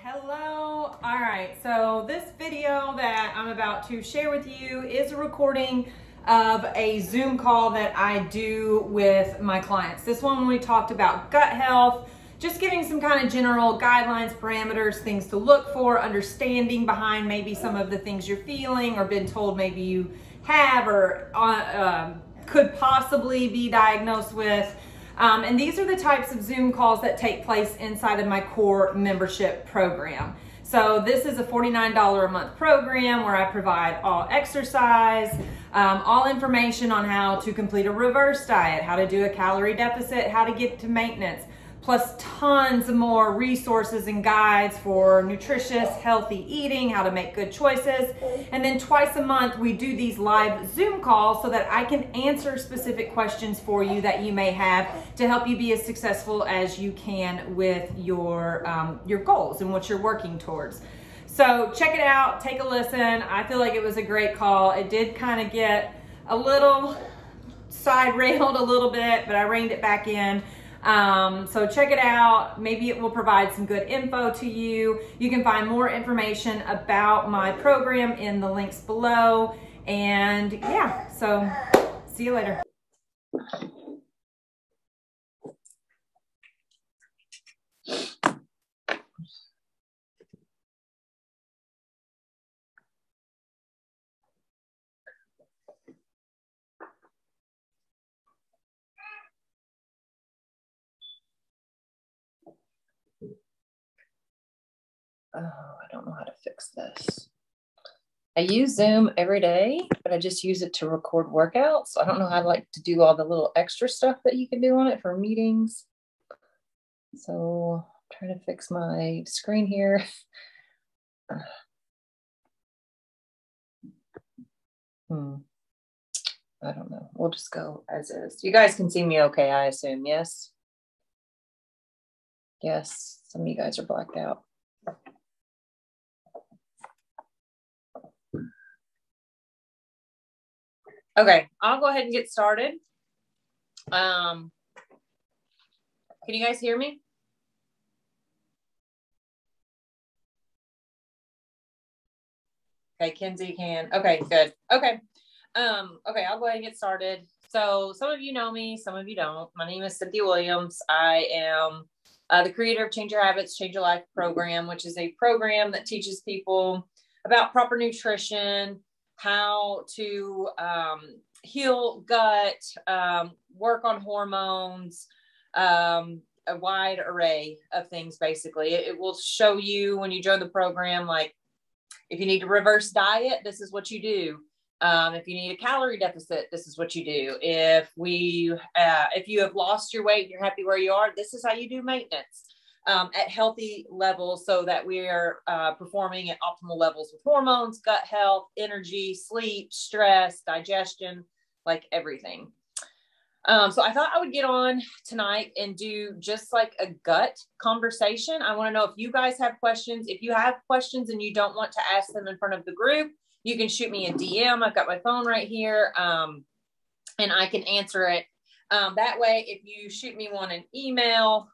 Hello. All right, so this video that I'm about to share with you is a recording of a Zoom call that I do with my clients. This one we talked about gut health, just giving some kind of general guidelines, parameters, things to look for, understanding behind maybe some of the things you're feeling or been told maybe you have or could possibly be diagnosed with. And these are the types of Zoom calls that take place inside of my core membership program. So this is a $49 a month program where I provide all exercise, all information on how to complete a reverse diet, how to do a calorie deficit, how to get to maintenance, plus tons more resources and guides for nutritious, healthy eating, how to make good choices. And then twice a month, we do these live Zoom calls so that I can answer specific questions for you that you may have to help you be as successful as you can with your goals and what you're working towards. So check it out, take a listen. I feel like it was a great call. It did kind of get a little side railed a little bit, but I reined it back in. So check it out. Maybe it will provide some good info to you. You can find more information about my program in the links below. And yeah, so see you later. Oh, I don't know how to fix this. I use Zoom every day, but I just use it to record workouts. I don't know how to do all the little extra stuff that you can do on it for meetings. So I'm trying to fix my screen here. I don't know. We'll just go as is. You guys can see me okay, I assume, yes? Yes, some of you guys are blacked out. Okay, I'll go ahead and get started. Can you guys hear me? Okay, Kenzie can. Okay, good. Okay. Okay, I'll go ahead and get started. So some of you know me, some of you don't. My name is Cynthia Williams. I am the creator of Change Your Habits, Change Your Life program, which is a program that teaches people about proper nutrition, how to heal gut, work on hormones, a wide array of things, basically. It will show you when you join the program, like if you need to reverse diet, this is what you do. If you need a calorie deficit, this is what you do. If you have lost your weight and you're happy where you are, this is how you do maintenance at healthy levels so that we are performing at optimal levels with hormones, gut health, energy, sleep, stress, digestion, like everything. So I thought I would get on tonight and do just like a gut conversation. I want to know if you guys have questions. If you have questions and you don't want to ask them in front of the group, you can shoot me a DM. I've got my phone right here, and I can answer it. That way, if you shoot me one an email,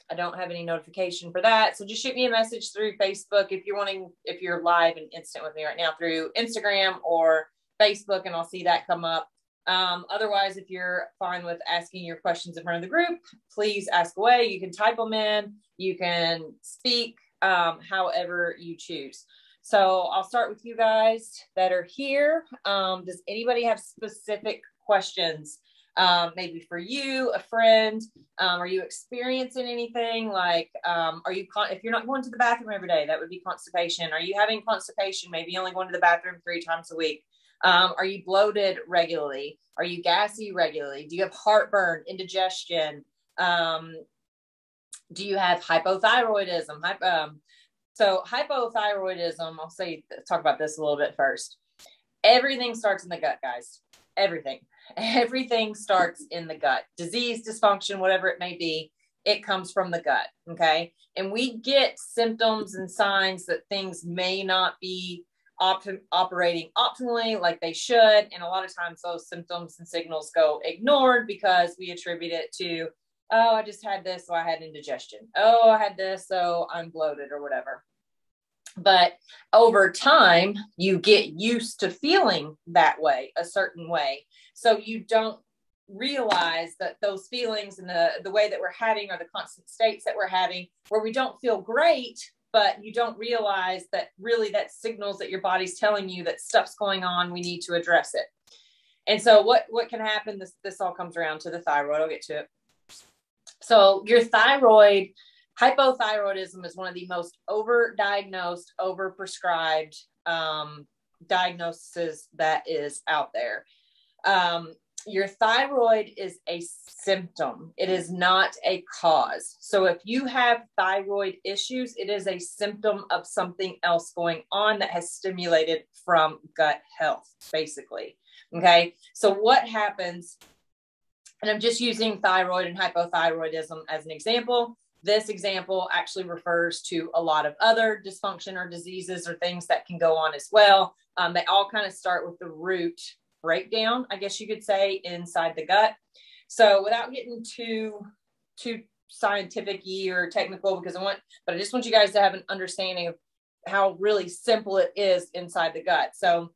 I don't have any notification for that. So just shoot me a message through Facebook if you're live and instant with me right now through Instagram or Facebook, and I'll see that come up. Otherwise, if you're fine with asking your questions in front of the group, please ask away. You can type them in, you can speak, however you choose. So I'll start with you guys that are here. Does anybody have specific questions? Maybe for you, a friend, are you experiencing anything like, if you're not going to the bathroom every day, that would be constipation. Are you having constipation? Maybe only going to the bathroom 3 times a week. Are you bloated regularly? Are you gassy regularly? Do you have heartburn, indigestion? Do you have hypothyroidism? So hypothyroidism, talk about this a little bit first. Everything starts in the gut, guys. Everything starts in the gut. Disease, dysfunction, whatever it may be, it comes from the gut, okay? And we get symptoms and signs that things may not be operating optimally like they should. And a lot of times those symptoms and signals go ignored because we attribute it to oh, I just had this, so I had indigestion. Oh, I had this, so I'm bloated or whatever. But over time, you get used to feeling that way, a certain way. So you don't realize that those feelings and the way that we're having, or the constant states that we're having, where we don't feel great, but you don't realize that really that signals that your body's telling you that stuff's going on, we need to address it. And so what can happen, this all comes around to the thyroid. I'll get to it. So your thyroid, hypothyroidism is one of the most overdiagnosed, overprescribed diagnoses that is out there. Your thyroid is a symptom. It is not a cause. So if you have thyroid issues, it is a symptom of something else going on that has stimulated from gut health, basically. Okay. So what happens, and I'm just using thyroid and hypothyroidism as an example. This example actually refers to a lot of other dysfunction or diseases or things that can go on as well. They all kind of start with the root breakdown, I guess you could say, inside the gut. So without getting too scientific-y or technical, but I just want you guys to have an understanding of how really simple it is inside the gut. So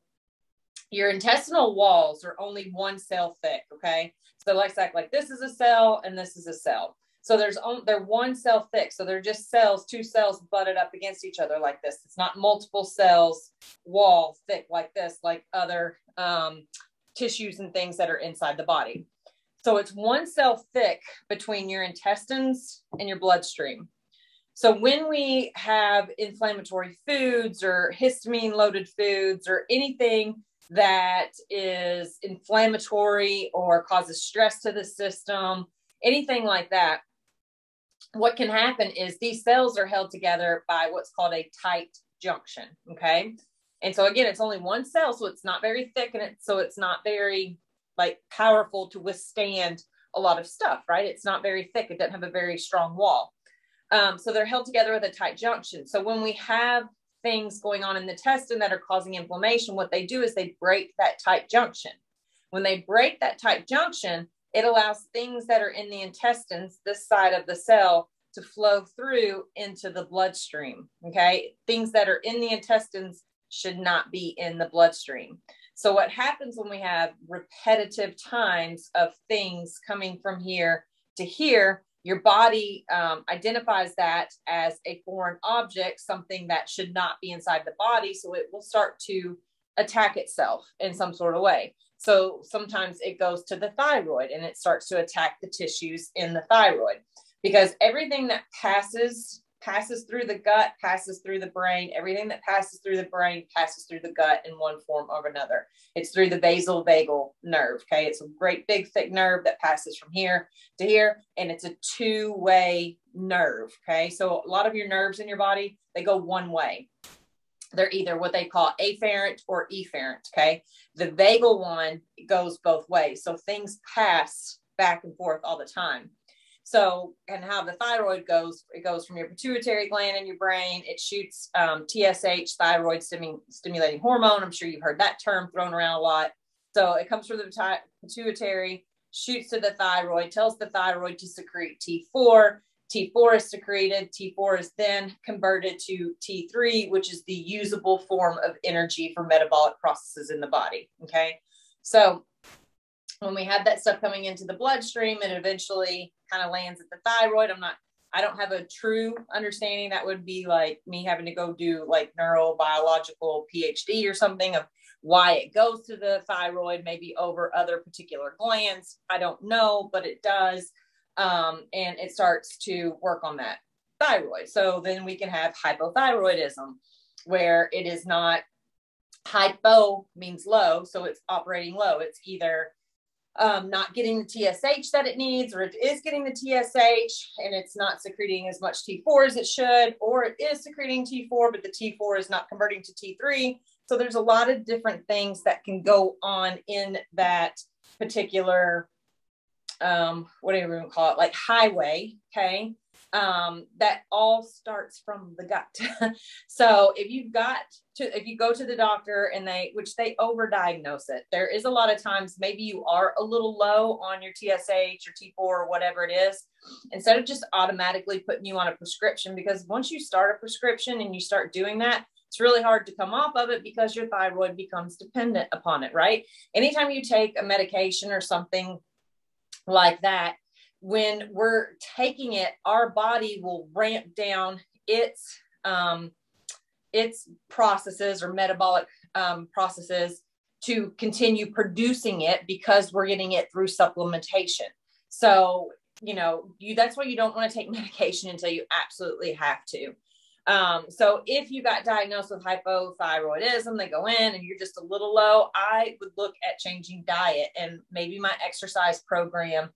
your intestinal walls are only one cell thick. Okay. So like this is a cell and this is a cell. So they're one cell thick. So they're just two cells butted up against each other like this. It's not multiple cells wall thick like this, like other tissues and things that are inside the body. So it's one cell thick between your intestines and your bloodstream. So when we have inflammatory foods or histamine loaded foods or anything that is inflammatory or causes stress to the system, anything like that, what can happen is these cells are held together by what's called a tight junction. Okay. And so again, it's only one cell, so it's not very thick, and it's not very powerful to withstand a lot of stuff, right? It's not very thick. It doesn't have a very strong wall. So they're held together with a tight junction. So when we have things going on in the intestine that are causing inflammation, what they do is they break that tight junction. When they break that tight junction, it allows things that are in the intestines, this side of the cell, to flow through into the bloodstream. Okay. Things that are in the intestines should not be in the bloodstream. So what happens when we have repetitive times of things coming from here to here, your body identifies that as a foreign object, something that should not be inside the body. So it will start to attack itself in some sort of way. So sometimes it goes to the thyroid and it starts to attack the tissues in the thyroid, because everything that passes through the gut, passes through the brain. Everything that passes through the brain passes through the gut in one form or another. It's through the basal vagal nerve. Okay. It's a great big thick nerve that passes from here to here. And it's a two-way nerve. Okay. So a lot of your nerves in your body, they go one way. They're either what they call afferent or efferent. Okay. The vagal one goes both ways. So things pass back and forth all the time. So, and how the thyroid goes, it goes from your pituitary gland in your brain. It shoots TSH, thyroid stimulating hormone. I'm sure you've heard that term thrown around a lot. So it comes from the pituitary, shoots to the thyroid, tells the thyroid to secrete T4. T4 is secreted. T4 is then converted to T3, which is the usable form of energy for metabolic processes in the body. Okay. So when we have that stuff coming into the bloodstream, it eventually kind of lands at the thyroid. I don't have a true understanding. That would be like me having to go do like neurobiological PhD or something of why it goes to the thyroid, maybe over other particular glands. I don't know, but it does. And it starts to work on that thyroid. So then we can have hypothyroidism, where it is not, hypo means low. So it's operating low. It's either not getting the TSH that it needs, or it is getting the TSH and it's not secreting as much T4 as it should, or it is secreting T4, but the T4 is not converting to T3. So there's a lot of different things that can go on in that particular, what do you even call it? Like highway. Okay. That all starts from the gut. So if you go to the doctor and which they overdiagnose it, there is a lot of times maybe you are a little low on your TSH or T4 or whatever it is, instead of just automatically putting you on a prescription, because once you start a prescription and you start doing that, it's really hard to come off of it because your thyroid becomes dependent upon it, right? Anytime you take a medication or something like that, when we're taking it, our body will ramp down its processes or metabolic processes to continue producing it, because we're getting it through supplementation. So, that's why you don't want to take medication until you absolutely have to. So if you got diagnosed with hypothyroidism, they go in and you're just a little low, I would look at changing diet and maybe my exercise program,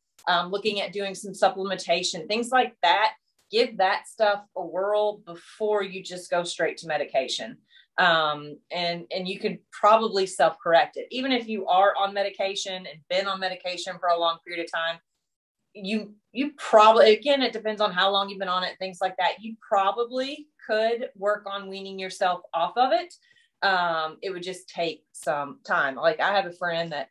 looking at doing some supplementation, things like that. Give that stuff a whirl before you just go straight to medication. And you could probably self-correct it. Even if you are on medication and been on medication for a long period of time, you probably, again, it depends on how long you've been on it, things like that. You probably could work on weaning yourself off of it. It would just take some time. Like I have a friend that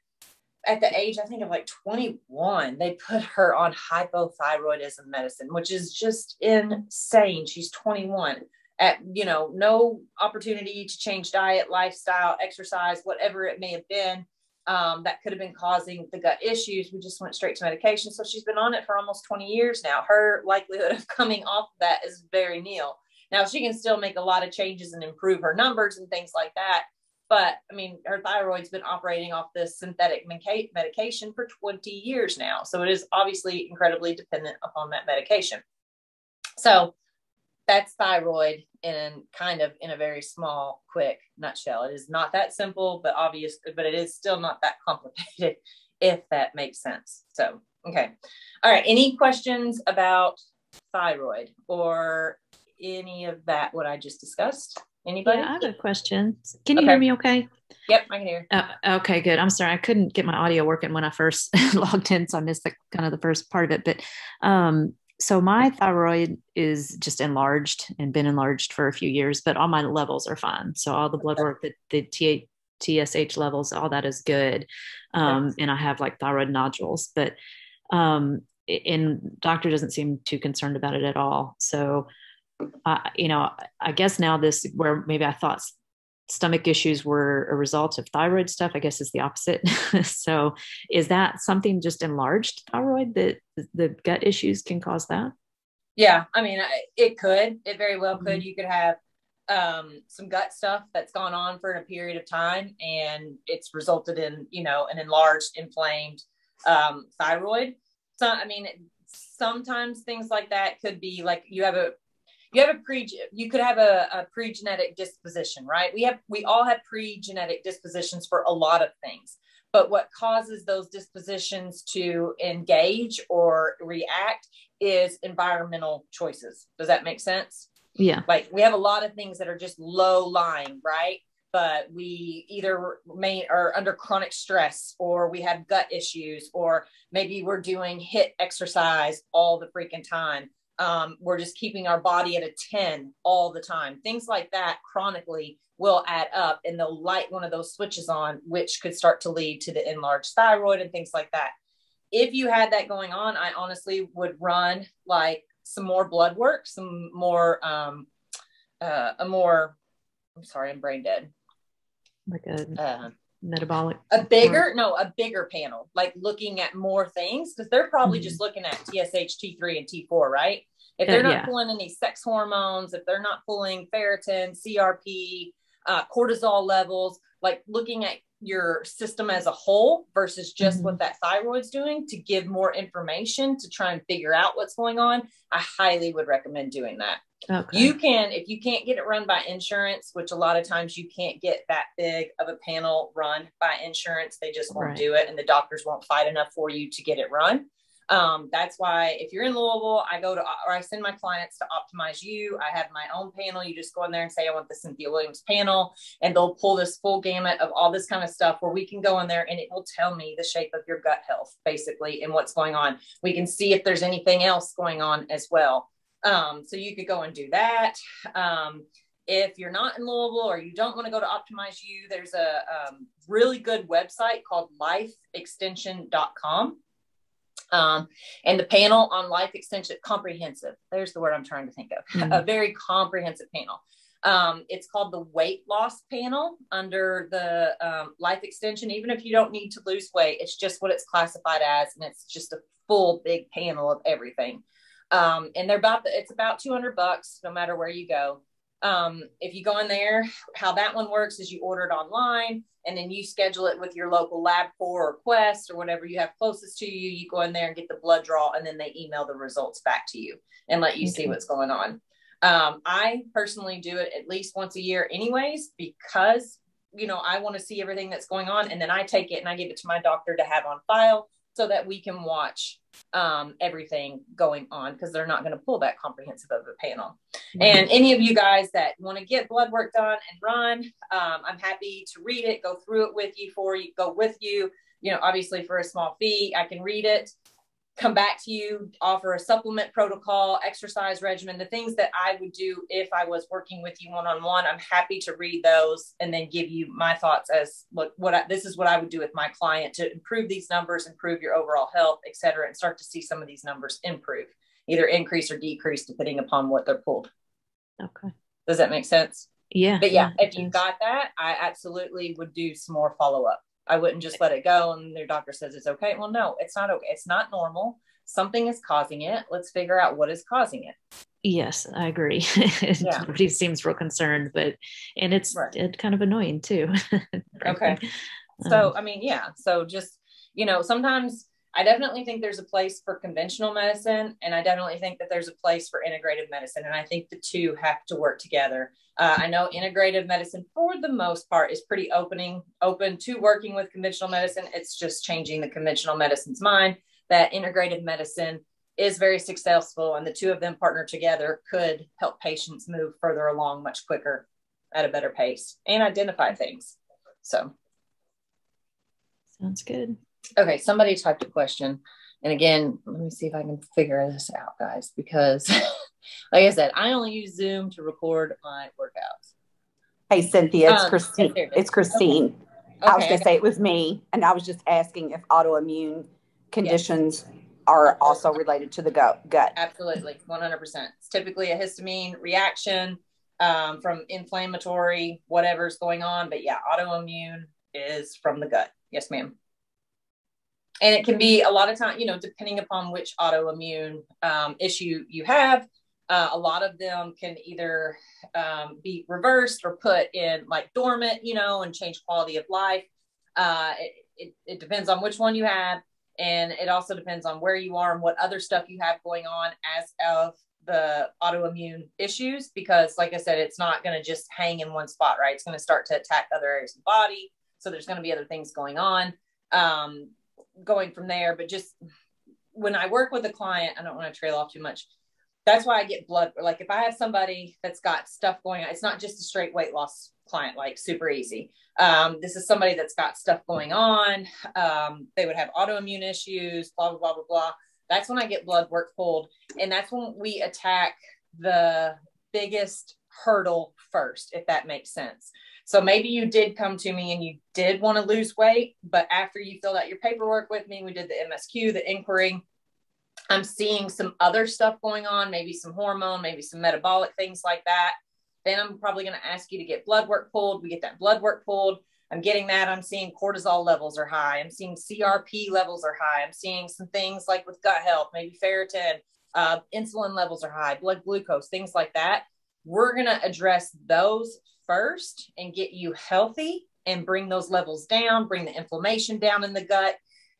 at the age, I think of like 21, they put her on hypothyroidism medicine, which is just insane. She's 21 at, no opportunity to change diet, lifestyle, exercise, whatever it may have been. That could have been causing the gut issues. We just went straight to medication. So she's been on it for almost 20 years now. Her likelihood of coming off of that is very nil. Now she can still make a lot of changes and improve her numbers and things like that. But I mean, her thyroid's been operating off this synthetic medication for 20 years now. So it is obviously incredibly dependent upon that medication. So that's thyroid in a very small, quick nutshell. It is not that simple, but it is still not that complicated, if that makes sense. So, okay. All right. Any questions about thyroid or any of that, what I just discussed? Anybody? Yeah, I have a question. Can you hear me okay? Yep, I can hear. Okay, good. I'm sorry. I couldn't get my audio working when I first logged in, so I missed the first part of it. But so my thyroid is just enlarged and been enlarged for a few years, but all my levels are fine. So all the blood work, the TSH levels, all that is good. And I have like thyroid nodules, but and doctor doesn't seem too concerned about it at all. So I guess now this, where maybe I thought stomach issues were a result of thyroid stuff, I guess it's the opposite. So is that something, just enlarged thyroid, that the gut issues can cause that? Yeah. I mean, it very well could. You could have some gut stuff that's gone on for a period of time, and it's resulted in, an enlarged, inflamed thyroid. So, I mean, sometimes things like that could be like you could have a pre-genetic disposition, right? We all have pre-genetic dispositions for a lot of things, but what causes those dispositions to engage or react is environmental choices. Does that make sense? Yeah. Like we have a lot of things that are just low lying, right? But we either are under chronic stress, or we have gut issues, or maybe we're doing HIIT exercise all the freaking time. We're just keeping our body at a 10 all the time. Things like that chronically will add up, and they'll light one of those switches on, which could start to lead to the enlarged thyroid and things like that. If you had that going on, I honestly would run like some more blood work, some more, I'm brain dead. Like a metabolic, a bigger panel, like looking at more things, because they're probably just looking at TSH, T3, and T4, right? If they're not pulling any sex hormones, if they're not pulling ferritin, CRP, cortisol levels, like looking at your system as a whole versus just what that thyroid's doing, to give more information to try and figure out what's going on, I highly would recommend doing that. Okay. If you can't get it run by insurance, which a lot of times you can't get that big of a panel run by insurance, they just won't do it, and the doctors won't fight enough for you to get it run. That's why if you're in Louisville, I send my clients to Optimize You. I have my own panel. You just go in there and say, I want the Cynthia Williams panel, and they'll pull this full gamut of all this kind of stuff, where we can go in there and it will tell me the shape of your gut health, basically, and what's going on. We can see if there's anything else going on as well. So you could go and do that. If you're not in Louisville or you don't want to go to Optimize You, there's a really good website called lifeextension.com. And the panel on life extension, comprehensive. There's the word I'm trying to think of. Mm-hmm. A very comprehensive panel. It's called the weight loss panel under the life extension. Even if you don't need to lose weight, it's just what it's classified as. And it's just a full big panel of everything. And it's about $200 no matter where you go. If you go in there, how that one works is you order it online and then you schedule it with your local LabCorp or Quest or whatever you have closest to you. You go in there and get the blood draw, and then they email the results back to you and let you see what's going on. I personally do it at least once a year anyways, because, I want to see everything that's going on. And then I take it and I give it to my doctor to have on file so that we can watch everything going on, because they're not going to pull that comprehensive of a panel. Mm-hmm. And any of you guys that want to get blood work done and run, I'm happy to read it, go through it with you, obviously for a small fee. I can read it, come back to you, offer a supplement protocol, exercise regimen, the things that I would do if I was working with you one-on-one. I'm happy to read those and then give you my thoughts as this is what I would do with my client to improve these numbers, improve your overall health, et cetera, and start to see some of these numbers improve, either increase or decrease depending upon what they're pulled. Okay. Does that make sense? Yeah. But yeah, if you've got that, I absolutely would do some more follow-up. I wouldn't just let it go and their doctor says it's okay. Well, no, it's not okay. It's not normal. Something is causing it. Let's figure out what is causing it. Yes, I agree. Nobody seems real concerned, and it's kind of annoying too. Okay. So, so just, sometimes I definitely think there's a place for conventional medicine, and I definitely think that there's a place for integrative medicine. And I think the two have to work together. I know integrative medicine, for the most part, is pretty open to working with conventional medicine. It's just changing the conventional medicine's mind that integrative medicine is very successful, and the two of them partner together could help patients move further along much quicker at a better pace and identify things. So. Sounds good. Okay. Somebody typed a question. And again, let me see if I can figure this out, guys, because like I said, I only use Zoom to record my workouts. Hey, Cynthia, it's Christine. It's Christine. Okay. I was going to say it was me, and I was just asking if autoimmune conditions are also related to the gut. Absolutely, 100%. It's typically a histamine reaction from inflammatory, whatever's going on. But yeah, autoimmune is from the gut. Yes, ma'am. And it can be a lot of time, depending upon which autoimmune issue you have, a lot of them can either be reversed or put in like dormant, and change quality of life. It depends on which one you have. And it also depends on where you are and what other stuff you have going on as of the autoimmune issues, because like I said, it's not going to just hang in one spot, right? It's going to start to attack other areas of the body. So there's going to be other things going on. Going from there, but just when I work with a client, I don't want to trail off too much. That's why I get blood. Like if I have somebody that's got stuff going on, it's not just a straight weight loss client, like super easy. This is somebody that's got stuff going on. They would have autoimmune issues, blah, blah, blah, blah, blah. That's when I get blood work pulled. And that's when we attack the biggest hurdle first, if that makes sense. So maybe you did come to me and you did want to lose weight, but after you filled out your paperwork with me, we did the MSQ, the inquiry, I'm seeing some other stuff going on, maybe some hormone, maybe some metabolic things like that. Then I'm probably going to ask you to get blood work pulled. We get that blood work pulled. I'm getting that. I'm seeing cortisol levels are high. I'm seeing CRP levels are high. I'm seeing some things like with gut health, maybe ferritin, insulin levels are high, blood glucose, things like that. We're going to address those first and get you healthy and bring those levels down, bring the inflammation down in the gut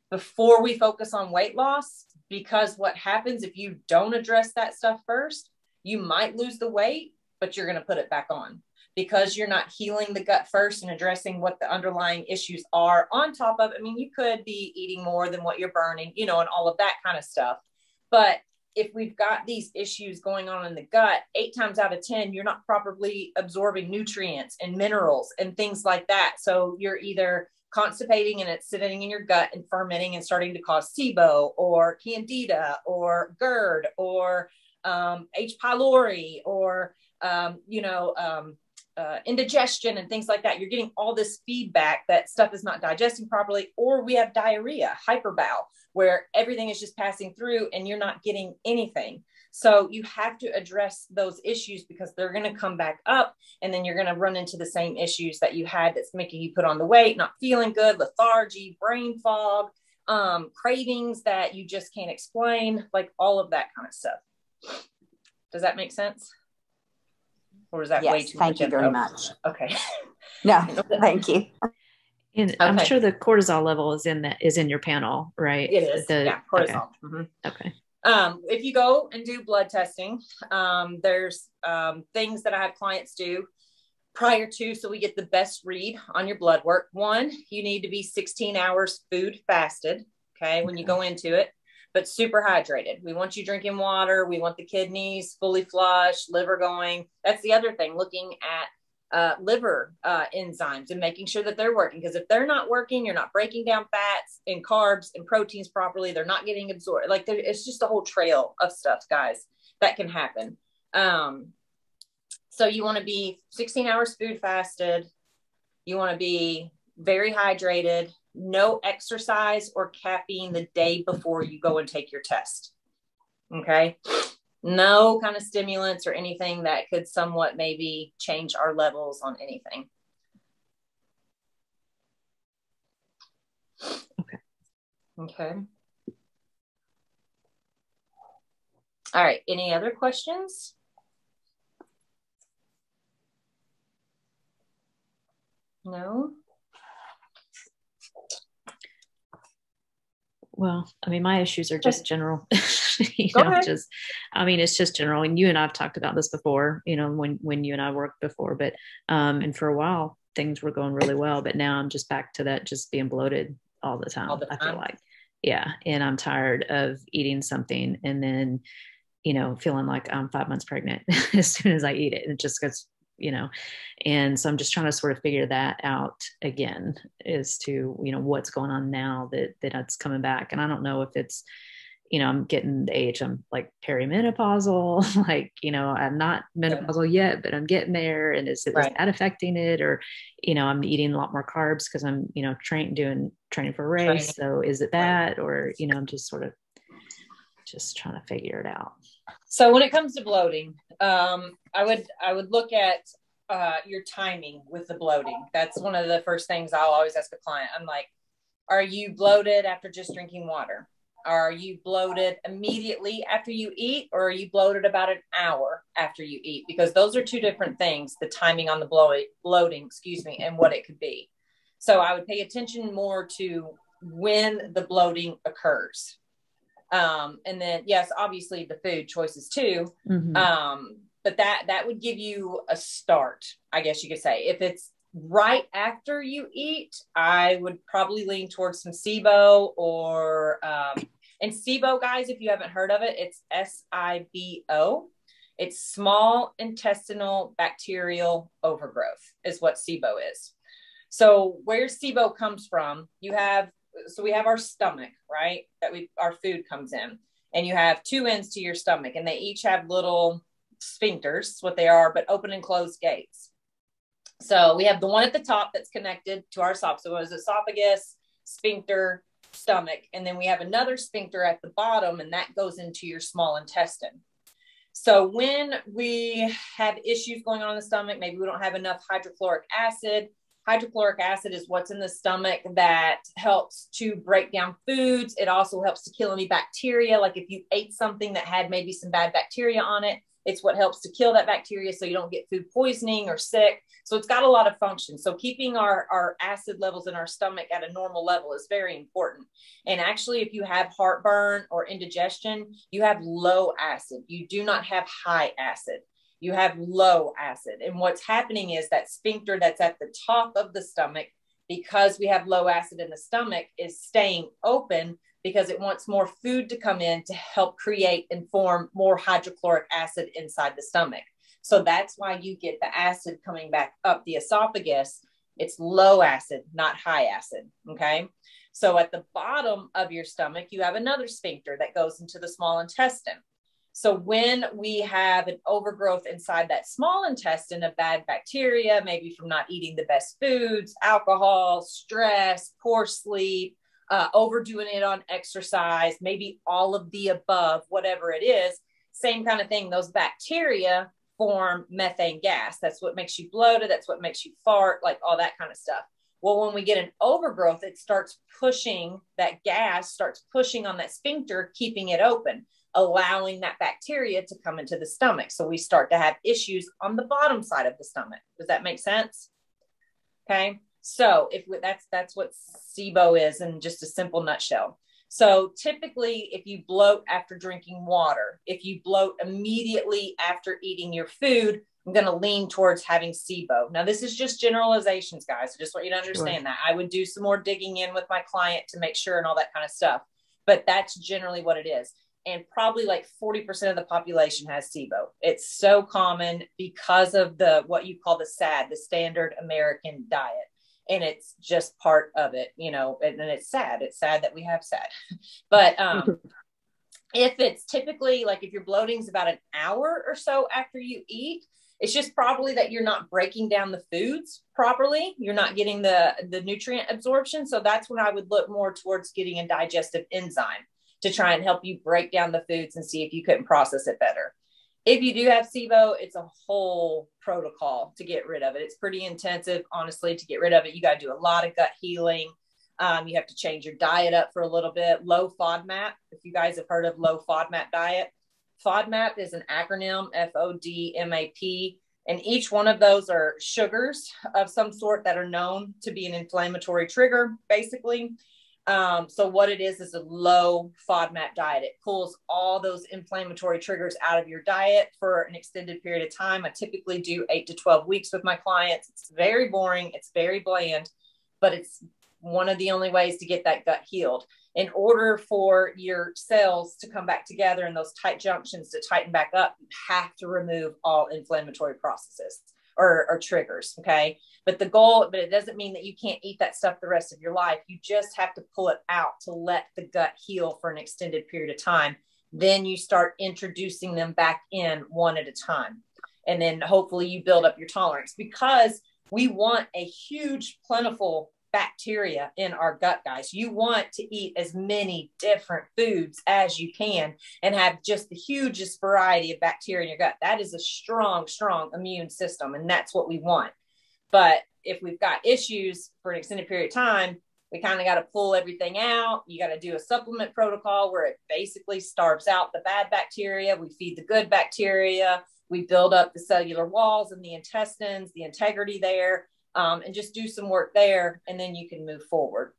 before we focus on weight loss. Because what happens if you don't address that stuff first, you might lose the weight, but you're going to put it back on because you're not healing the gut first and addressing what the underlying issues are on top of. I mean, you could be eating more than what you're burning, and all of that kind of stuff. But if we've got these issues going on in the gut, 8 times out of 10, you're not properly absorbing nutrients and minerals and things like that. So you're either constipating and it's sitting in your gut and fermenting and starting to cause SIBO or candida or GERD or H. pylori or, indigestion and things like that. You're getting all this feedback that stuff is not digesting properly, or we have diarrhea, hyperbowel, where everything is just passing through and you're not getting anything. So you have to address those issues because they're going to come back up, and then you're going to run into the same issues that you had that's making you put on the weight, not feeling good, lethargy, brain fog, cravings that you just can't explain, like all of that kind of stuff. Does that make sense? Or is that yes, way too thank much? you very much. Okay. No, thank you. And okay. I'm sure the cortisol level is in your panel, right? It is. Yeah, cortisol. Okay. If you go and do blood testing, there's things that I have clients do prior to, so we get the best read on your blood work. One, you need to be 16 hours food fasted, okay, when you go into it, but super hydrated. We want you drinking water. We want the kidneys fully flushed, liver going. That's the other thing, looking at liver enzymes and making sure that they're working. Because if they're not working, you're not breaking down fats and carbs and proteins properly. They're not getting absorbed. Like it's just a whole trail of stuff, guys, that can happen. So you want to be 16 hours food fasted. You want to be very hydrated, no exercise or caffeine the day before you go and take your test. Okay. No kind of stimulants or anything that could somewhat maybe change our levels on anything. Okay. All right. Any other questions? No? Well, I mean, my issues are just general, it's just general. And you and I've talked about this before, when you and I worked before, but, and for a while things were going really well, but now I'm just back to that, just being bloated all the time. I feel like, yeah. And I'm tired of eating something and then, feeling like I'm 5 months pregnant as soon as I eat it. And it just gets, and so I'm just trying to sort of figure that out again as to, what's going on now that it's coming back. And I don't know if it's, I'm getting the age, I'm like perimenopausal, like, I'm not menopausal yet, but I'm getting there. And is that affecting it? Or, I'm eating a lot more carbs because I'm, training for a race. So is it that, or, I'm just sort of just trying to figure it out. So when it comes to bloating, I would look at your timing with the bloating. That's one of the first things I'll always ask a client. I'm like, are you bloated after just drinking water? Are you bloated immediately after you eat, or are you bloated about an hour after you eat? Because those are two different things, the timing on the bloating, and what it could be. So I would pay attention more to when the bloating occurs. And then, yes, obviously the food choices too. But that would give you a start, I guess you could say. If it's right after you eat, I would probably lean towards some SIBO or, and SIBO, guys, if you haven't heard of it, it's SIBO. It's small intestinal bacterial overgrowth is what SIBO is. So where SIBO comes from, we have our stomach, right? Our food comes in, and you have two ends to your stomach, and they each have little sphincters, what they are, but open and closed gates. So we have the one at the top that's connected to our esophagus. So it was esophagus, sphincter, stomach. And then we have another sphincter at the bottom, and that goes into your small intestine. So when we have issues going on in the stomach, maybe we don't have enough hydrochloric acid. Hydrochloric acid is what's in the stomach that helps to break down foods. It also helps to kill any bacteria. Like if you ate something that had maybe some bad bacteria on it, it's what helps to kill that bacteria so you don't get food poisoning or sick. So it's got a lot of functions. So keeping our acid levels in our stomach at a normal level is very important. And actually, if you have heartburn or indigestion, you have low acid. You do not have high acid. You have low acid. And what's happening is that sphincter that's at the top of the stomach, because we have low acid in the stomach, is staying open because it wants more food to come in to help create and form more hydrochloric acid inside the stomach. So that's why you get the acid coming back up the esophagus. It's low acid, not high acid. Okay. So at the bottom of your stomach, you have another sphincter that goes into the small intestine. So when we have an overgrowth inside that small intestine of bad bacteria, maybe from not eating the best foods, alcohol, stress, poor sleep, overdoing it on exercise, maybe all of the above, whatever it is, same kind of thing. Those bacteria form methane gas. That's what makes you bloated. That's what makes you fart, like all that kind of stuff. Well, when we get an overgrowth, it starts pushing, that gas starts pushing on that sphincter, keeping it open, allowing that bacteria to come into the stomach. So we start to have issues on the bottom side of the stomach. Does that make sense? Okay. So that's what SIBO is in just a simple nutshell. So typically, if you bloat after drinking water, if you bloat immediately after eating your food, I'm going to lean towards having SIBO. Now, this is just generalizations, guys. I just want you to understand that. I would do some more digging in with my client to make sure and all that kind of stuff. But that's generally what it is. And probably like 40% of the population has SIBO. It's so common because of what you call the SAD, the standard American diet. And it's just part of it, you know, and it's sad. It's sad that we have SAD. But if it's typically like, if your bloating is about an hour or so after you eat, it's just probably that you're not breaking down the foods properly. You're not getting the nutrient absorption. So that's when I would look more towards getting a digestive enzyme to try and help you break down the foods and see if you couldn't process it better. If you do have SIBO, it's a whole protocol to get rid of it. It's pretty intensive, honestly, to get rid of it. You got to do a lot of gut healing. You have to change your diet up for a little bit. Low FODMAP, if you guys have heard of low FODMAP diet. FODMAP is an acronym, FODMAP, and each one of those are sugars of some sort that are known to be an inflammatory trigger, basically. So what it is a low FODMAP diet. It pulls all those inflammatory triggers out of your diet for an extended period of time. I typically do 8 to 12 weeks with my clients. It's very boring. It's very bland, but it's one of the only ways to get that gut healed. In order for your cells to come back together and those tight junctions to tighten back up, you have to remove all inflammatory processes or triggers. Okay. But it doesn't mean that you can't eat that stuff the rest of your life. You just have to pull it out to let the gut heal for an extended period of time. Then you start introducing them back in one at a time. And then hopefully you build up your tolerance, because we want a huge, plentiful bacteria in our gut, guys. You want to eat as many different foods as you can and have just the hugest variety of bacteria in your gut. That is a strong, strong immune system. And that's what we want. But if we've got issues for an extended period of time, we kind of got to pull everything out. You got to do a supplement protocol where it basically starves out the bad bacteria. We feed the good bacteria. We build up the cellular walls and the intestines, the integrity there, and just do some work there. And then you can move forward.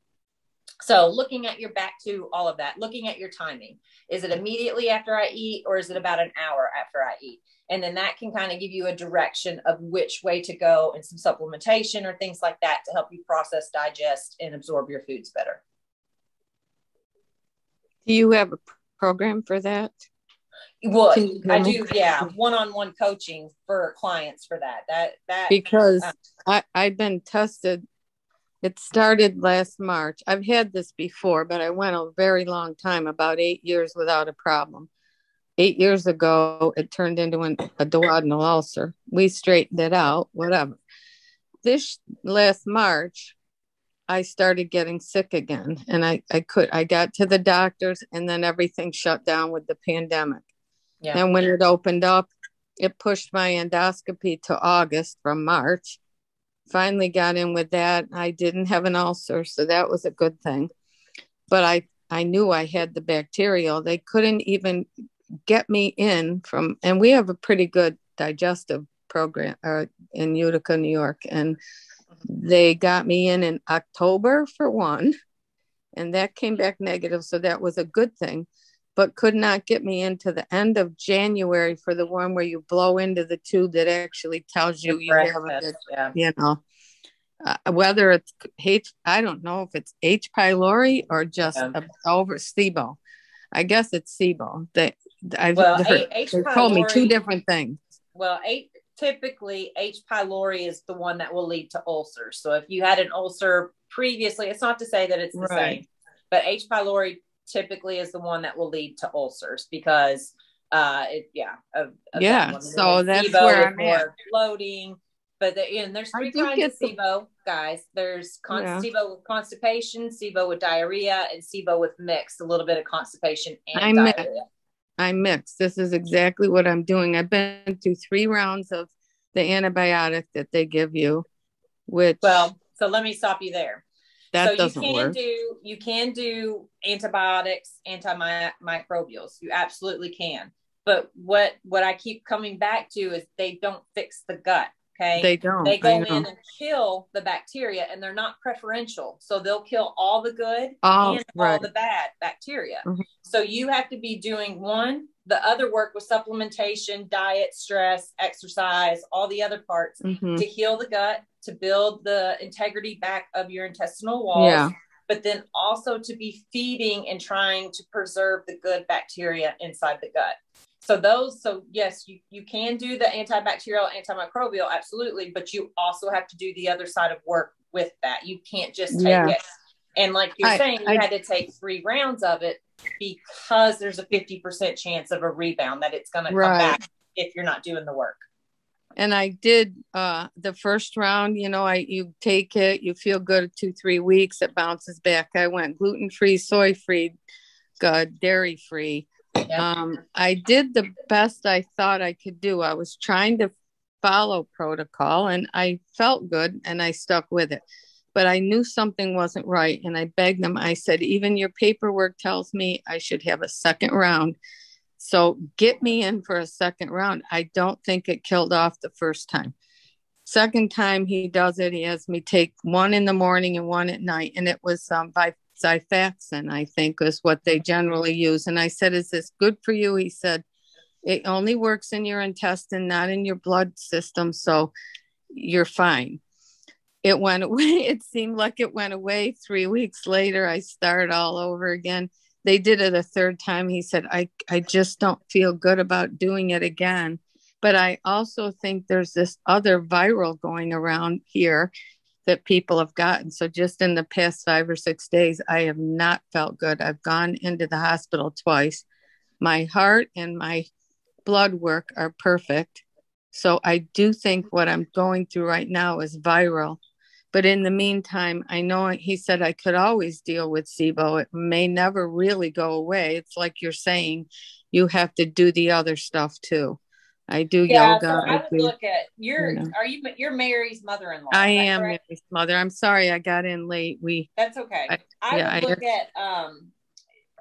So looking at back to all of that, looking at your timing, is it immediately after I eat, or is it about an hour after I eat? And then that can kind of give you a direction of which way to go and some supplementation or things like that to help you process, digest, and absorb your foods better. Do you have a program for that? Well, I do. Yeah. One-on-one coaching for clients for that. Because I've been tested. It started last March. I've had this before, but I went a very long time, about 8 years without a problem. 8 years ago, it turned into a duodenal ulcer. We straightened it out, whatever. This last March, I started getting sick again, and I got to the doctors, and then everything shut down with the pandemic. Yeah. And when it opened up, it pushed my endoscopy to August from March. Finally got in with that. I didn't have an ulcer, so that was a good thing. But I knew I had the bacterial. They couldn't even get me in from, and we have a pretty good digestive program in Utica, New York. And they got me in October for one, and that came back negative. So that was a good thing, but could not get me into the end of January for the one where you blow into the tube that actually tells you you have a good, you know, whether it's I don't know if it's H. pylori or just over SIBO. I guess it's SIBO. They told me two different things. Well, typically H. pylori is the one that will lead to ulcers. So if you had an ulcer previously, it's not to say that it's the same, but H. pylori typically is the one that will lead to ulcers, because of Yeah. that one. So that's SIBO where is I'm more at. bloating, but there's I three do kinds of get the, SIBO, guys. There's yeah, SIBO with constipation, SIBO with diarrhea, and SIBO with mixed, a little bit of constipation and I'm mixed. diarrhea. I'm mixed. This is exactly what I'm doing. I've been through 3 rounds of the antibiotic that they give you, which, Well, so let me stop you there. that So doesn't work. you can do antibiotics, antimicrobials. You absolutely can. But what I keep coming back to is they don't fix the gut. Okay. They don't. They I go know. in and kill the bacteria, and they're not preferential. So they'll kill all the good and all Right. the bad bacteria. Mhm. So you have to be doing the other work with supplementation, diet, stress, exercise, all the other parts Mhm. to heal the gut, to build the integrity back of your intestinal walls. Yeah. But then also to be feeding and trying to preserve the good bacteria inside the gut. So yes, you can do the antibacterial, antimicrobial, absolutely, but you also have to do the other side of work with that. You can't just take Yeah. it. And like you're saying, you had to take 3 rounds of it because there's a 50% chance of a rebound that it's going to come Right. back if you're not doing the work. And I did the first round, you take it, you feel good 2-3 weeks, it bounces back. I went gluten-free, soy-free, dairy-free. Yep. I did the best I thought I could do. I was trying to follow protocol and I felt good and I stuck with it. But I knew something wasn't right. And I begged them. I said, even your paperwork tells me I should have a second round. So get me in for a second round. I don't think it killed off the first time. Second time he does it, he has me take 1 in the morning and 1 at night. And it was by Xifaxan, I think, is what they generally use. And I said, is this good for you? He said, it only works in your intestine, not in your blood system. So you're fine. It went away. It seemed like it went away. 3 weeks later, I started all over again. They did it a third time. He said, I just don't feel good about doing it again. But I also think there's this other viral going around here that people have gotten. So just in the past 5 or 6 days, I have not felt good. I've gone into the hospital twice. My heart and my blood work are perfect. So I do think what I'm going through right now is viral. But in the meantime, I know he said I could always deal with SIBO. It may never really go away. It's like you're saying, you have to do the other stuff too. I do yoga. So I would look at you're Mary's mother-in-law. I am Mary's mother. I'm sorry I got in late. That's okay. I would look at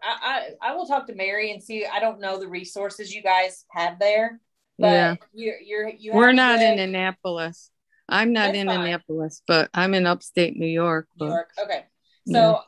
I will talk to Mary and see. I don't know the resources you guys have there, but we're not in Annapolis. I'm not in Annapolis, but I'm in upstate New York. Okay. So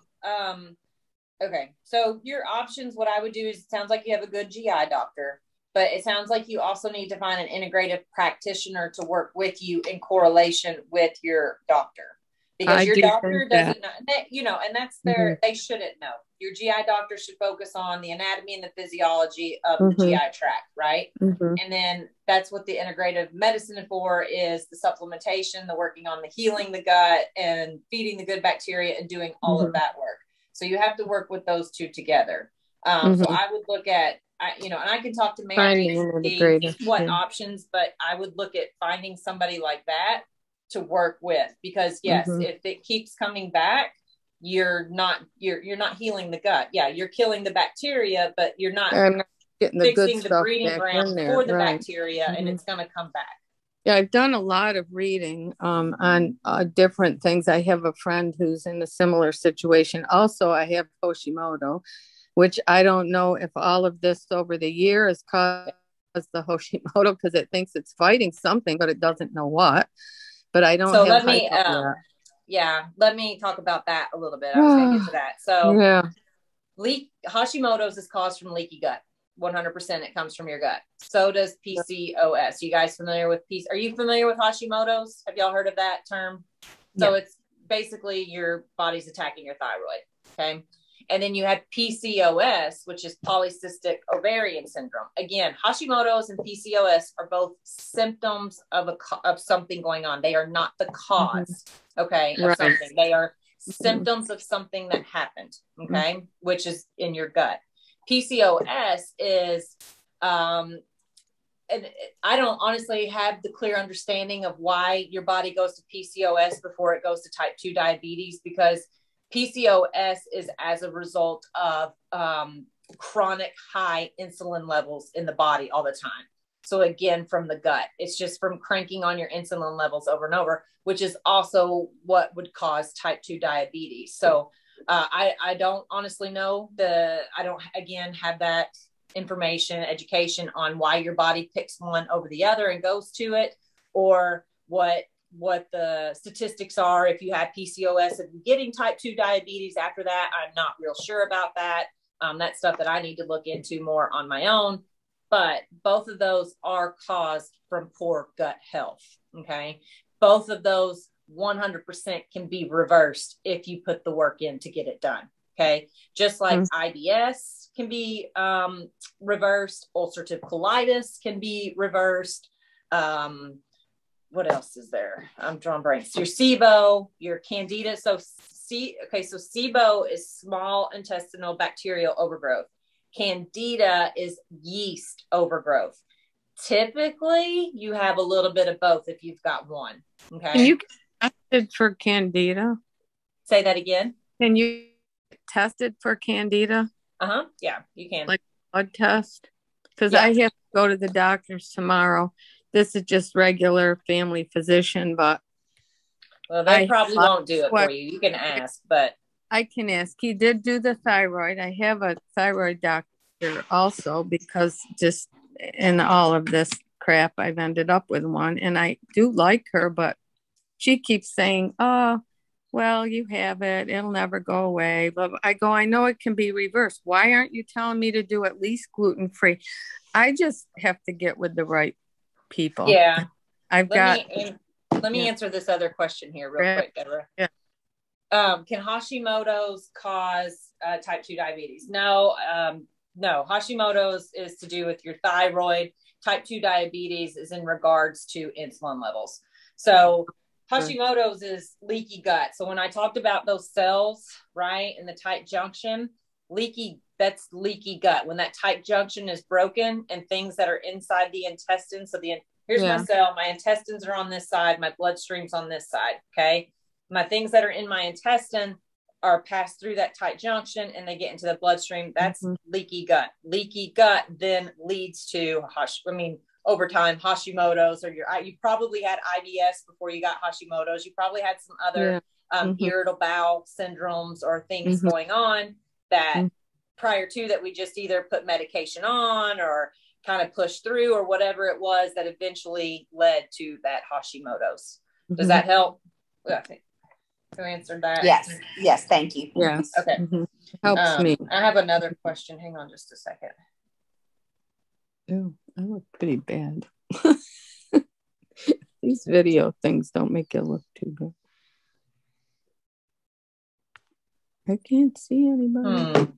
okay. So your options, what I would do is, it sounds like you have a good GI doctor. But it sounds like you also need to find an integrative practitioner to work with you in correlation with your doctor, because your doctor doesn't know, and that's they shouldn't know. Your GI doctor should focus on the anatomy and the physiology of the GI tract, right? And then that's what the integrative medicine for is: the supplementation, the working on the healing the gut and feeding the good bacteria and doing all of that work. So you have to work with those two together. So I would look at, and I can talk to Mary and see what options, but I would look at finding somebody like that to work with, because yes, if it keeps coming back, you're not healing the gut. Yeah, you're killing the bacteria, but you're not getting fixing the breeding ground for the bacteria, and it's going to come back. Yeah, I've done a lot of reading on different things. I have a friend who's in a similar situation. Also, I have Hashimoto, which I don't know if all of this over the year has caused the Hashimoto, because it thinks it's fighting something, but it doesn't know what. But I don't. So let me talk about that a little bit. I was going to get to that. So Hashimoto's is caused from leaky gut. 100% it comes from your gut. So does PCOS. You guys familiar with Are you familiar with Hashimoto's? Have y'all heard of that term? So it's basically your body's attacking your thyroid. Okay. And then you have PCOS, which is polycystic ovarian syndrome. Again, Hashimoto's and PCOS are both symptoms of something going on. They are not the cause, of something. They are symptoms of something that happened, which is in your gut. PCOS is And I don't honestly have the clear understanding of why your body goes to PCOS before it goes to type 2 diabetes, because PCOS is as a result of chronic high insulin levels in the body all the time. So again, from the gut, it's just from cranking on your insulin levels over and over, which is also what would cause type 2 diabetes. So I don't honestly know I don't, again, have that information, education on why your body picks one over the other and goes to it, or what the statistics are if you have PCOS and getting type 2 diabetes after that. I'm not real sure about that. That's stuff that I need to look into more on my own, but both of those are caused from poor gut health. Okay. Both of those 100% can be reversed if you put the work in to get it done. Okay. Just like IBS can be reversed, ulcerative colitis can be reversed. What else is there? I'm drawing blanks. Your SIBO, your Candida. So SIBO is small intestinal bacterial overgrowth. Candida is yeast overgrowth. Typically, you have a little bit of both if you've got one. Okay. Can you get tested for Candida? Say that again. Can you get tested for Candida? Yeah, you can. Like a blood test? Because I have to go to the doctor's tomorrow. This is just regular family physician, but well, they probably won't do it for you. You can ask, but I can ask. He did do the thyroid. I have a thyroid doctor also, because just in all of this crap, I've ended up with one, and I do like her, but she keeps saying, "Oh, well, you have it. It'll never go away." But I go, I know it can be reversed. Why aren't you telling me to do at least gluten-free? I just have to get with the right people. Yeah. Let me answer this other question here real quick, Deborah. Yeah. Can Hashimoto's cause type 2 diabetes? No. Hashimoto's is to do with your thyroid. Type 2 diabetes is in regards to insulin levels. So Hashimoto's is leaky gut. So when I talked about those cells, right, in the tight junction, that's leaky gut. When that tight junction is broken and things that are inside the intestine. So here's my cell. My intestines are on this side. My bloodstream's on this side. Okay. My things that are in my intestine are passed through that tight junction and they get into the bloodstream. That's leaky gut. Leaky gut then leads to over time, Hashimoto's, or you probably had IBS before you got Hashimoto's. You probably had some other irritable bowel syndromes or things going on that prior to that we just either put medication on or kind of pushed through or whatever it was that eventually led to that Hashimoto's. Does that help? I think who answered that? Yes. Thank you. Yes. Okay. Helps me. I have another question. Hang on just a second. Oh, I look pretty bad. These video things don't make it look too good. I can't see anybody.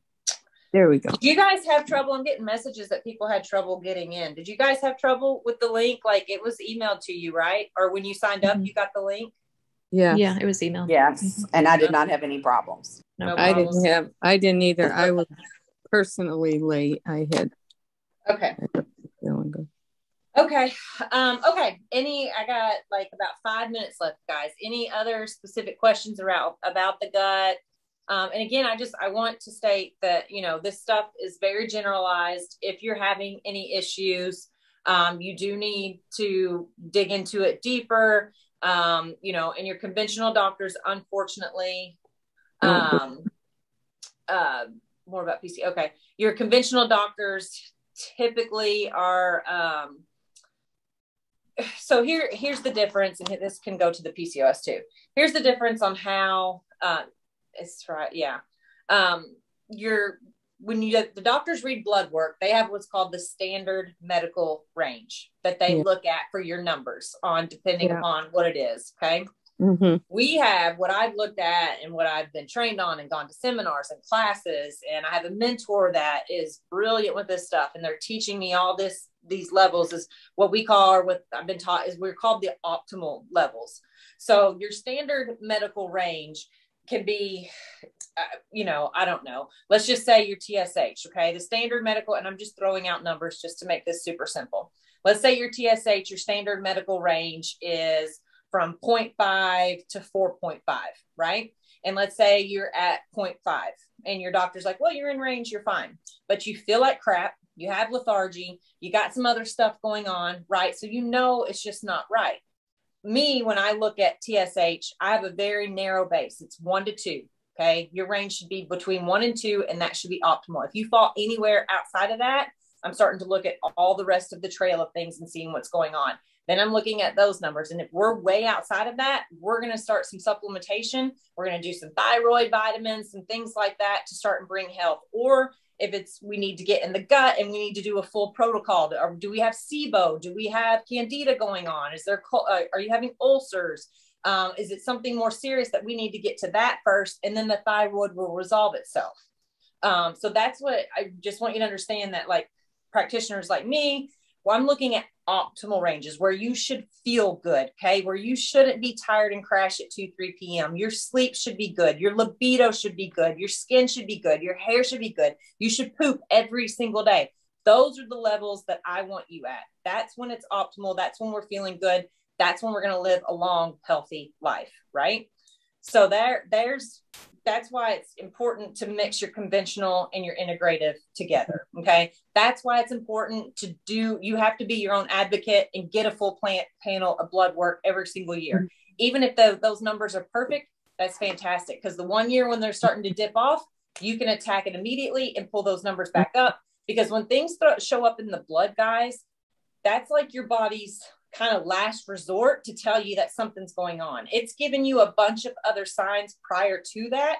There we go. Did you guys have trouble? I'm getting messages that people had trouble getting in. Did you guys have trouble with the link? Like it was emailed to you, right? Or when you signed up, you got the link? Yeah, it was emailed. Yes, and I did not have any problems. No I problems. I didn't either. I was personally late. I had. Okay. Feeling good. Okay. Okay. I got like about 5 minutes left, guys. Any other specific questions about the gut? And again, I want to state that, this stuff is very generalized. If you're having any issues, you do need to dig into it deeper. And your conventional doctors, unfortunately, more about PC. Okay. Your conventional doctors typically are, so here's the difference. And this can go to the PCOS too. Here's the difference on how, it's right. Yeah. When the doctors read blood work, they have what's called the standard medical range that they look at for your numbers on depending upon what it is. Okay. We have what I've looked at and what I've been trained on and gone to seminars and classes. And I have a mentor that is brilliant with this stuff. And they're teaching me all these levels is what we call, or what I've been taught is we're called the optimal levels. So your standard medical range, can be, I don't know. Let's just say your TSH, okay? The standard medical, and I'm just throwing out numbers just to make this super simple. Let's say your TSH, your standard medical range is from 0.5 to 4.5, right? And let's say you're at 0.5 and your doctor's like, well, you're in range, you're fine. But you feel like crap, you have lethargy, you got some other stuff going on, right? So it's just not right. Me, when I look at TSH, I have a very narrow base. It's 1 to 2. Okay. Your range should be between 1 and 2, and that should be optimal. If you fall anywhere outside of that, I'm starting to look at all the rest of the trail of things and seeing what's going on. Then I'm looking at those numbers. And if we're way outside of that, we're going to start some supplementation. We're going to do some thyroid vitamins, some things like that to start and bring health. Or if we need to get in the gut and we need to do a full protocol, or do we have SIBO? Do we have candida going on? Are you having ulcers? Is it something more serious that we need to get to that first? And then the thyroid will resolve itself. So that's what I just want you to understand, that like practitioners like me, well, I'm looking at optimal ranges where you should feel good. Okay. Where you shouldn't be tired and crash at 2, 3 p.m. Your sleep should be good. Your libido should be good. Your skin should be good. Your hair should be good. You should poop every single day. Those are the levels that I want you at. That's when it's optimal. That's when we're feeling good. That's when we're going to live a long, healthy life. Right. So that's why it's important to mix your conventional and your integrative together. Okay. That's why it's important you have to be your own advocate and get a full panel of blood work every single year. Even if those numbers are perfect, that's fantastic. Because the 1 year when they're starting to dip off, you can attack it immediately and pull those numbers back up. Because when things show up in the blood, guys, that's like your body's kind of last resort to tell you that something's going on. It's given you a bunch of other signs prior to that.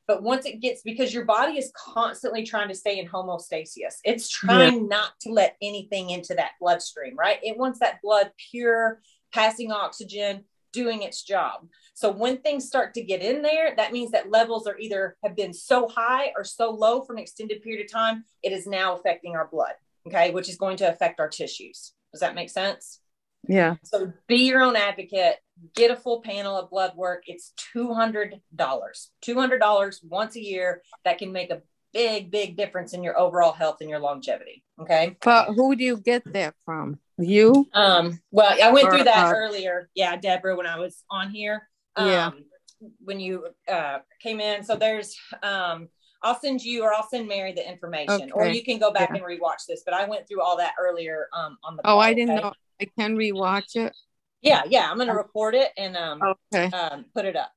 But once it gets, because your body is constantly trying to stay in homeostasis, it's trying not to let anything into that bloodstream, right? It wants that blood pure, passing oxygen, doing its job. So when things start to get in there, that means that levels are either have been so high or so low for an extended period of time, it is now affecting our blood, okay, which is going to affect our tissues. Does that make sense? Yeah. So be your own advocate, get a full panel of blood work. It's $200 once a year. That can make a big, big difference in your overall health and your longevity. Okay. But who do you get that from? You? Well, I went through that earlier. Yeah. Deborah, when I was on here, when you came in. So there's, I'll send Mary the information, or you can go back and rewatch this, but I went through all that earlier, on the call, I didn't know. I can rewatch it. Yeah. I'm going to record it and put it up.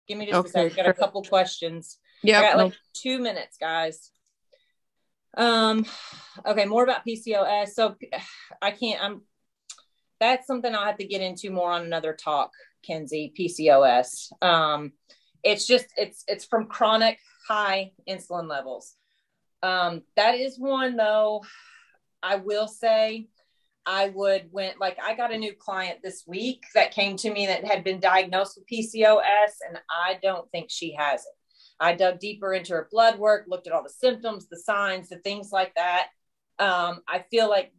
Give me just a second. Got a couple questions. Yeah. I got like 2 minutes, guys. Okay. More about PCOS. So that's something I'll have to get into more on another talk, Kenzie. PCOS. It's from chronic high insulin levels. That is one, though, I will say, I got a new client this week that came to me that had been diagnosed with PCOS, and I don't think she has it. I dug deeper into her blood work, looked at all the symptoms, the signs, the things like that. I feel like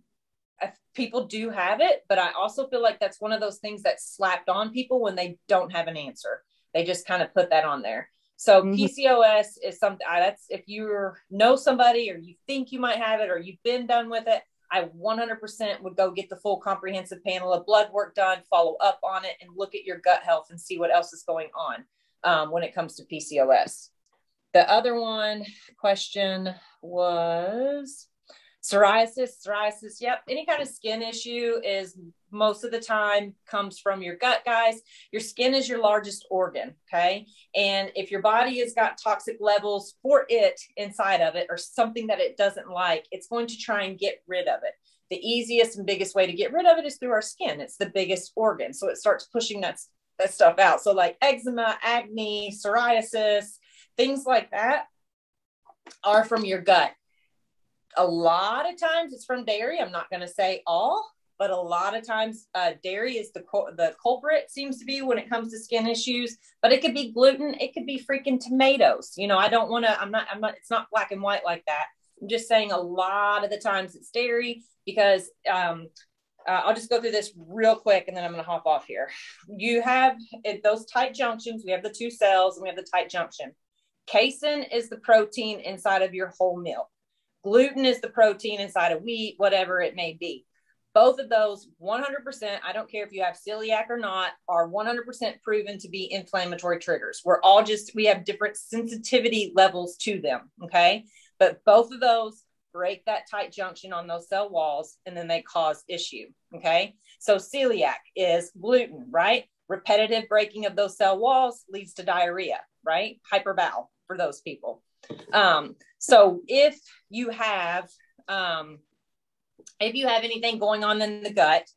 people do have it, but I also feel like that's one of those things that's slapped on people when they don't have an answer. They just kind of put that on there. So PCOS is something that's, if you know somebody or you think you might have it or you've been done with it, I 100% would go get the full comprehensive panel of blood work done, follow up on it, and look at your gut health and see what else is going on when it comes to PCOS. The other question was psoriasis. Yep. Any kind of skin issue is most of the time comes from your gut, guys. Your skin is your largest organ. Okay. And if your body has got toxic levels for it inside of it or something that it doesn't like, it's going to try and get rid of it. The easiest and biggest way to get rid of it is through our skin. It's the biggest organ. So it starts pushing that stuff out. So like eczema, acne, psoriasis, things like that are from your gut. A lot of times it's from dairy. I'm not going to say all, but a lot of times dairy is the culprit, seems to be, when it comes to skin issues. But it could be gluten. It could be freaking tomatoes. I don't want to, I'm not, it's not black and white like that. I'm just saying a lot of the times it's dairy because I'll just go through this real quick and then I'm going to hop off here. You have those tight junctions. We have the 2 cells and we have the tight junction. Casein is the protein inside of your whole milk. Gluten is the protein inside of wheat, whatever it may be. Both of those 100%, I don't care if you have celiac or not, are 100% proven to be inflammatory triggers. We have different sensitivity levels to them. Okay. But both of those break that tight junction on those cell walls, and then they cause issue. Okay. So celiac is gluten, right? Repetitive breaking of those cell walls leads to diarrhea, right? Hyperbowel for those people. So if you have anything going on in the gut,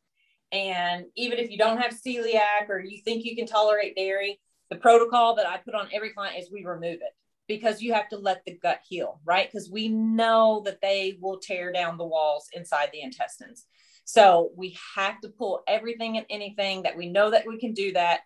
and even if you don't have celiac or you think you can tolerate dairy, the protocol that I put on every client is we remove it, because you have to let the gut heal, right? Because we know that they will tear down the walls inside the intestines. So we have to pull everything and anything that we know that we can do that,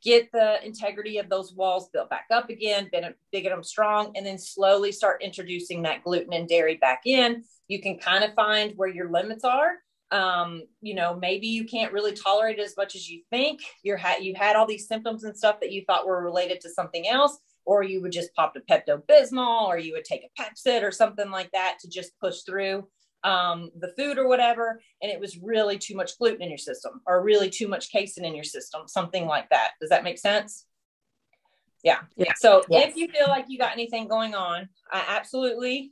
get the integrity of those walls built back up again, get them strong, and then slowly start introducing that gluten and dairy back in. You can kind of find where your limits are. Maybe you can't really tolerate it as much as you think. You had all these symptoms and stuff that you thought were related to something else, or you would just pop the Pepto-Bismol, or you would take a Pepcid or something like that to just push through the food or whatever. And it was really too much gluten in your system, or really too much casein in your system, something like that. Does that make sense? Yeah. So if you feel like you got anything going on,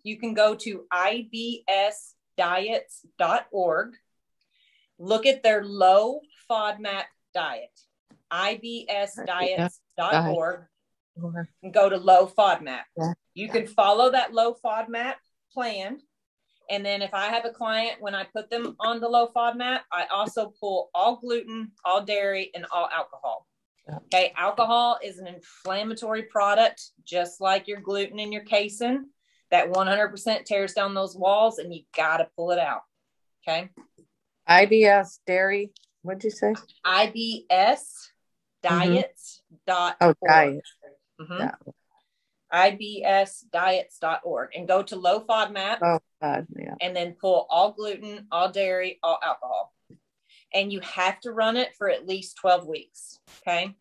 you can go to ibsdiets.org. Look at their low FODMAP diet, ibsdiets.org, and go to low FODMAP. Yeah. You can follow that low FODMAP plan. And then if I have a client, when I put them on the low FODMAP, I also pull all gluten, all dairy, and all alcohol. Okay. Alcohol is an inflammatory product, just like your gluten and your casein, that 100% tears down those walls, and you got to pull it out. Okay. IBS dairy. What'd you say? ibsdiets.org. Oh, diet. Mm-hmm. ibsdiets.org, and go to low FODMAP. Oh, God, yeah. And then pull all gluten, all dairy, all alcohol. And you have to run it for at least 12 weeks. Okay.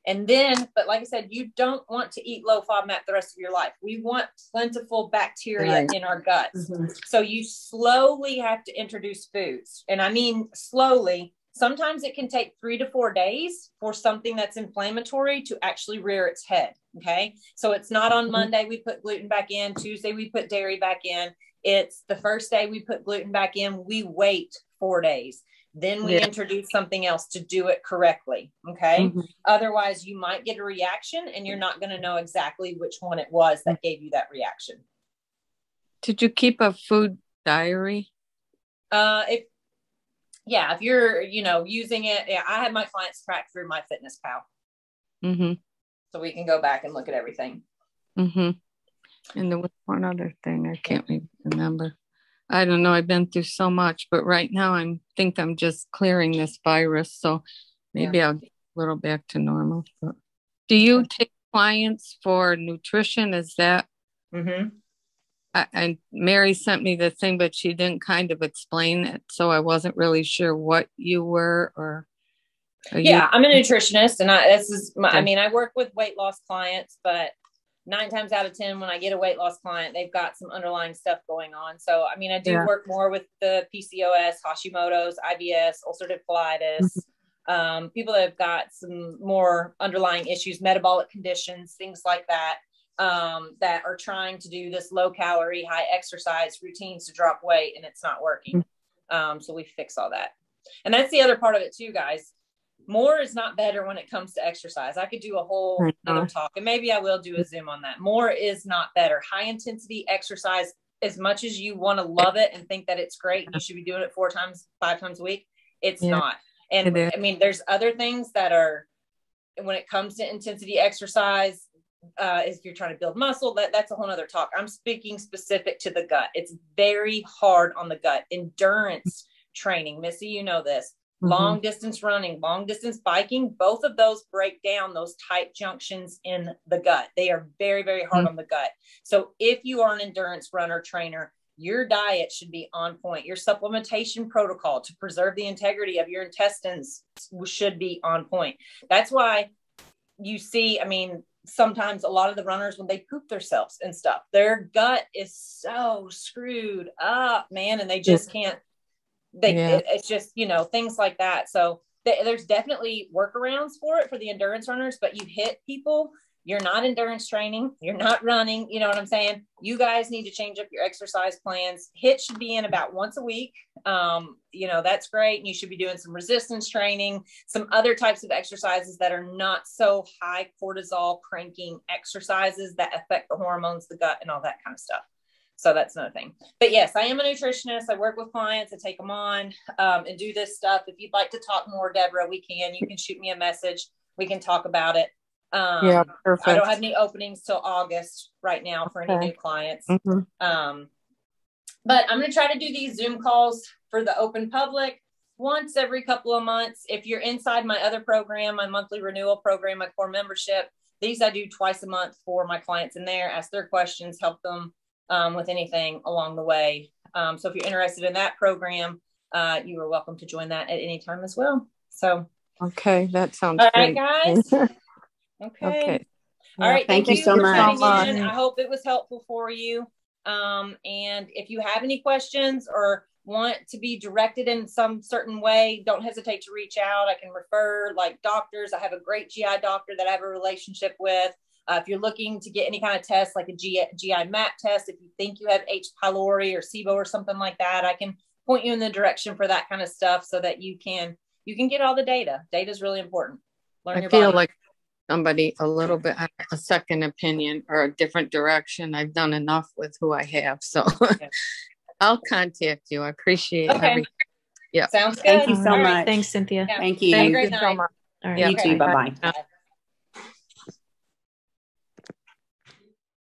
And then, but like I said, you don't want to eat low FODMAP the rest of your life. We want plentiful bacteria in our guts. Mm-hmm. So you slowly have to introduce foods. And I mean, slowly. Sometimes it can take 3 to 4 days for something that's inflammatory to actually rear its head. Okay. So it's not on Monday we put gluten back in, Tuesday we put dairy back in. It's the first day we put gluten back in, we wait 4 days. Then we introduce something else to do it correctly. Okay. Mm-hmm. Otherwise you might get a reaction and you're not going to know exactly which one it was that gave you that reaction. Did you keep a food diary? If you're, using it, I have my clients track through MyFitnessPal. Mm-hmm. So we can go back and look at everything. Mm-hmm. And there was one other thing I can't remember. I don't know. I've been through so much, but right now I think I'm just clearing this virus. So maybe I'll get a little back to normal. But do you take clients for nutrition? Is that? Mm-hmm. And Mary sent me the thing, but she didn't kind of explain it. So I wasn't really sure what you were or. I'm a nutritionist, and I work with weight loss clients, but 9 times out of 10, when I get a weight loss client, they've got some underlying stuff going on. So, I do work more with the PCOS, Hashimoto's, IBS, ulcerative colitis, people that have got some more underlying issues, metabolic conditions, things like that, that are trying to do this low calorie, high exercise routines to drop weight, and it's not working. So we fix all that. And that's the other part of it too, guys. More is not better when it comes to exercise. I could do a whole other talk, and maybe I will do a Zoom on that. More is not better. High intensity exercise, as much as you want to love it and think that it's great, and you should be doing it 4 times, 5 times a week, it's not. And there's other things that are, when it comes to intensity exercise, if you're trying to build muscle, that's a whole other talk. I'm speaking specific to the gut. It's very hard on the gut. Endurance training, Missy, you know this. Long distance running, long distance biking, both of those break down those tight junctions in the gut. They are very, very hard on the gut. So if you are an endurance runner, trainer, your diet should be on point. Your supplementation protocol to preserve the integrity of your intestines should be on point. That's why you see, I mean, sometimes a lot of the runners, when they poop themselves and stuff, their gut is so screwed up, man, and they just can't, it's just, you know, things like that. So there's definitely workarounds for it for the endurance runners, but you hit people, you're not endurance training, you're not running, you know what I'm saying? You guys need to change up your exercise plans. HIIT should be in about once a week. You know, that's great. And you should be doing some resistance training, some other types of exercises that are not so high cortisol cranking exercises that affect the hormones, the gut, and all that kind of stuff. So that's another thing. But yes, I am a nutritionist. I work with clients. I take them on and do this stuff. If you'd like to talk more, Deborah, we can. You can shoot me a message. We can talk about it. Yeah, perfect. I don't have any openings till August right now for any new clients. But I'm going to try to do these Zoom calls for the open public once every couple of months. If you're inside my other program, my monthly renewal program, my core membership, these I do twice a month for my clients in there, ask their questions, help them with anything along the way. So if you're interested in that program, you are welcome to join that at any time as well. So, okay, that sounds all great. right, guys. Okay. All right. Thank you so much. I hope it was helpful for you. And if you have any questions or want to be directed in some certain way, don't hesitate to reach out. I can refer like doctors. I have a great GI doctor that I have a relationship with. If you're looking to get any kind of test, like a GI map test, if you think you have H. pylori or SIBO or something like that, I can point you in the direction for that kind of stuff so that you can get all the data. Data is really important. I feel like somebody a little bit, a second opinion or a different direction. I've done enough with who I have. So I'll contact you. I appreciate everything. Yeah. Sounds good. Thank you so much. Thanks, Cynthia. Thank you. Have a great night. So much. All right. You too. Bye-bye.